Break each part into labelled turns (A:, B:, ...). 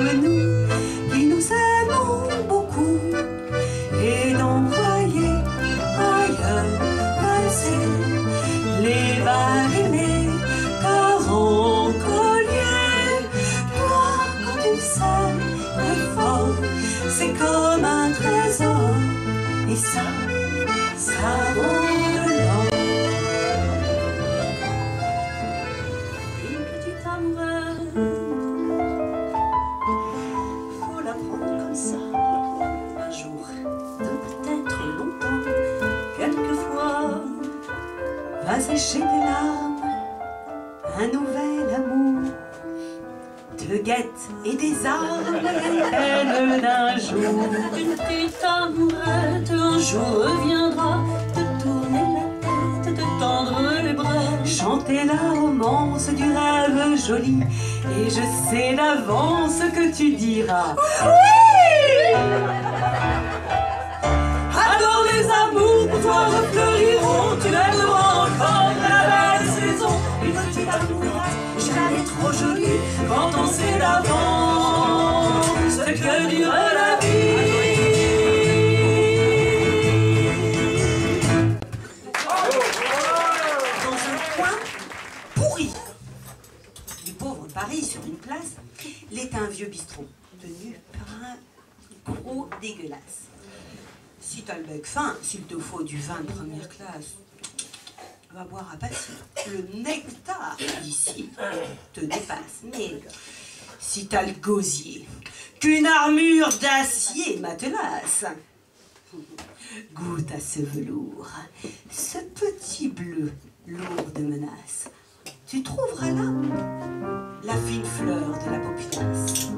A: comme nous, qui nous aimons beaucoup, et d'envoyer ailleurs passer les vagues aimées, carreaux, colliers. Toi, quand tu sais très fort, c'est comme un trésor, et ça vaut de l'or. Une petite amoureuse, faut la prendre comme ça, un jour, peut-être longtemps, quelquefois, va sécher tes larmes, un nouvel amour te guette et désarme les peines d'un jour. Une petite amourette un jour reviendra te tourner la tête, te tendre les bras, chanter la romance du rêve joli, et je sais d'avance que tu diras oui. Alors les amours pour toi refleuriront, tu aimeras encore la belle saison. Une petite amourette jamais trop jolie, quand on sait d'avance ce que dure la vie. Dans un coin pourri du pauvre Paris, sur une place, l'est un vieux bistrot tenu par un gros dégueulasse. Si t'as le bec fin, s'il te faut du vin de première classe, va boire à passer. Le nectar d'ici te dépasse. Mais si t'as le gosier, qu'une armure d'acier matelasse, goûte à ce velours, ce petit bleu lourd de menaces. Tu trouveras là la fine fleur de la populace.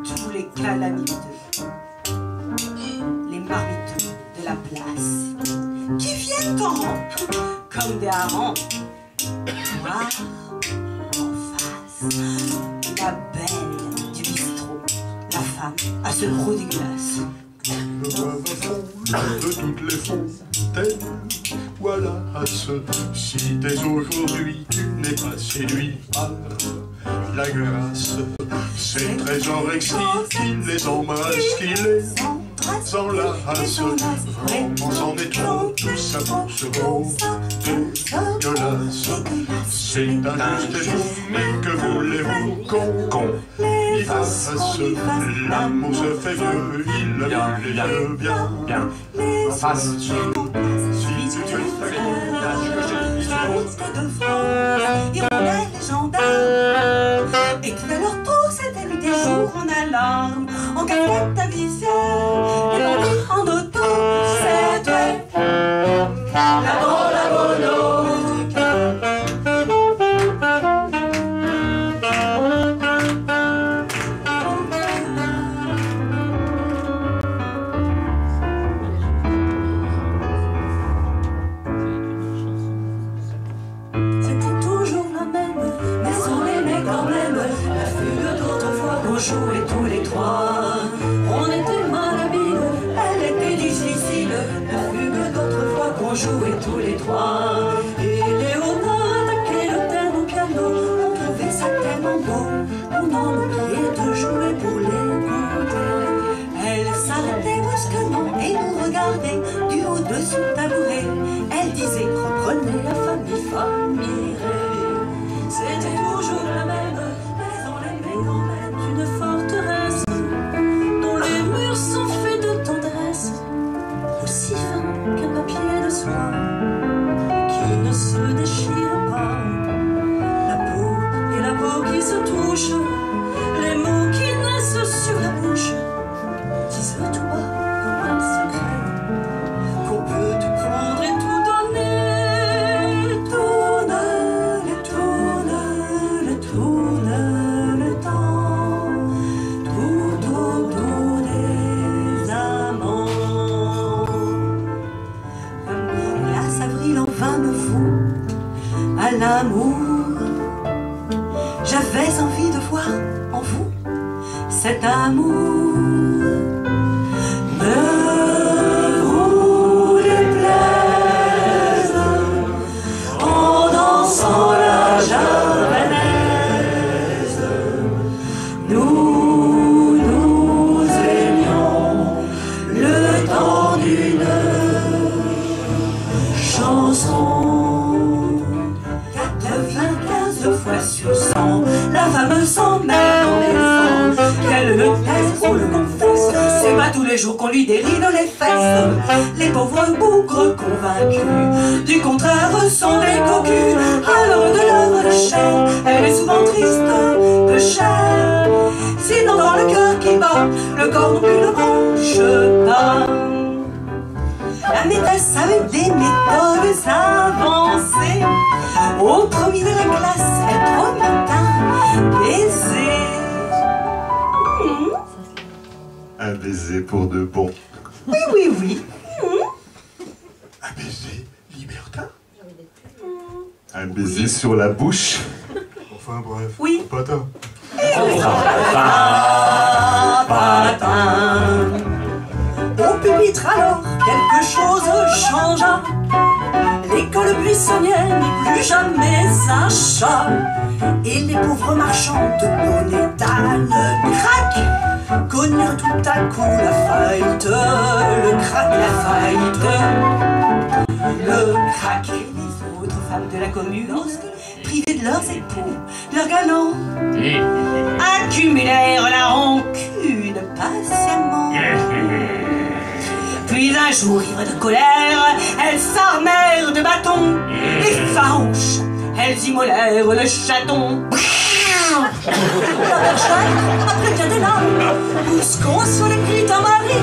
A: Tous les calamiteux, les marmiteux de la place, qui viennent en rang, comme des harengs, voir en face la belle du bistrot, la femme à ce gros dégueulasse.
B: De toutes les fontaines, voilà ce. Si dès aujourd'hui tu n'es pas séduit par la grâce, ces trésors exquis, les embrasse, qui les s'enlace. Vraiment c'en est trop, tout ça pour ce beau dégueulasse. C'est injuste et fou, mais que voulez-vous qu'on y fasse? L'amour se fait vieux, il le vieux bien en face. Si tu fais ta gueule, que j'ai mis
A: de France, hirondelles légendaires, et que de leur tour s'était mis des jours en alarme, en cachette ta visière, et bandits en auto, c'était la mono. Jouait tous les trois, on était mal habile, elle était difficile, la fugue d'autrefois qu'on jouait tous les trois. Et Léonard attaquait le thème au piano, on trouvait ça tellement beau, on en oubliait de jouer pour l'écouter. Elle s'arrêtait brusquement et nous regardait du haut de son tabouret. Elle disait comprenez la famille rêvée. C'était toujours la même, mais on l'aimait quand même. Une forteresse dont les murs sont faits de tendresse, aussi fin qu'un papier de soie qui ne se déchire pas. La peau qui se touche, les mots qui naissent sur la bouche, disent tout bas comme un secret qu'on peut tout prendre et tout donner. Tourne le temps, tout autour des amants. Glace avril enfin me fout à l'amour. J'avais envie de voir en vous cet amour. Ne vous déplaise en dansant la javanaise. jours qu'on lui déride les fesses. Les pauvres bougres convaincus du contraire sont des cocus. Alors de l'œuvre de chair, elle est souvent triste, peu chère. Sinon dans le cœur qui bat, le corps non plus ne branche pas. La maîtresse avait des méthodes avancées. Au premier de la classe, elle promit un baiser.
C: Un baiser pour de bon.
A: Oui, oui, oui.
B: Un baiser libertin?
C: Un baiser sur la bouche.
B: Enfin bref.
A: Oui.
B: Patin.
A: Au pupitre alors, quelque chose changea. L'école buissonnière n'est plus jamais un chat. Et les pauvres marchands de bonnétane craquent, connurent tout à coup la faillite, le crack, la faillite, le crack. Et les autres femmes de la commune, privées de leurs époux, leurs galants, accumulèrent la rancune patiemment. Puis un jour, ivres de colère, elles s'armèrent de bâtons et farouches, elles immolèrent le chaton. La bergère, après bien des larmes, Bouscon sur les cris d'un mari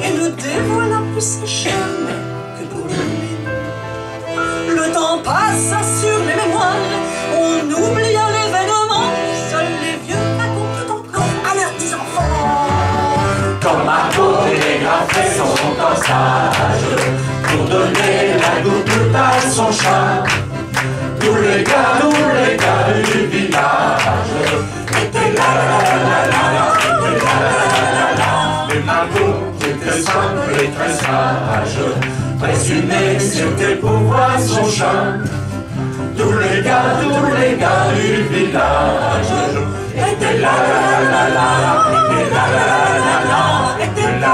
A: et ne dévoila plus ses chaînes que pour lui. Le temps passa sur les mémoires, on oublia l'événement, seuls les vieux racontent encore à leurs 10 enfants.
D: Comme Margot télégraphe son passage pour donner la double à son chat. Tous les gars du village étaient là, étaient là. Les Margot étaient simples et très sages, présumés que c'était pour voir son chat. Tous les gars du village étaient là, étaient là, étaient là, étaient là,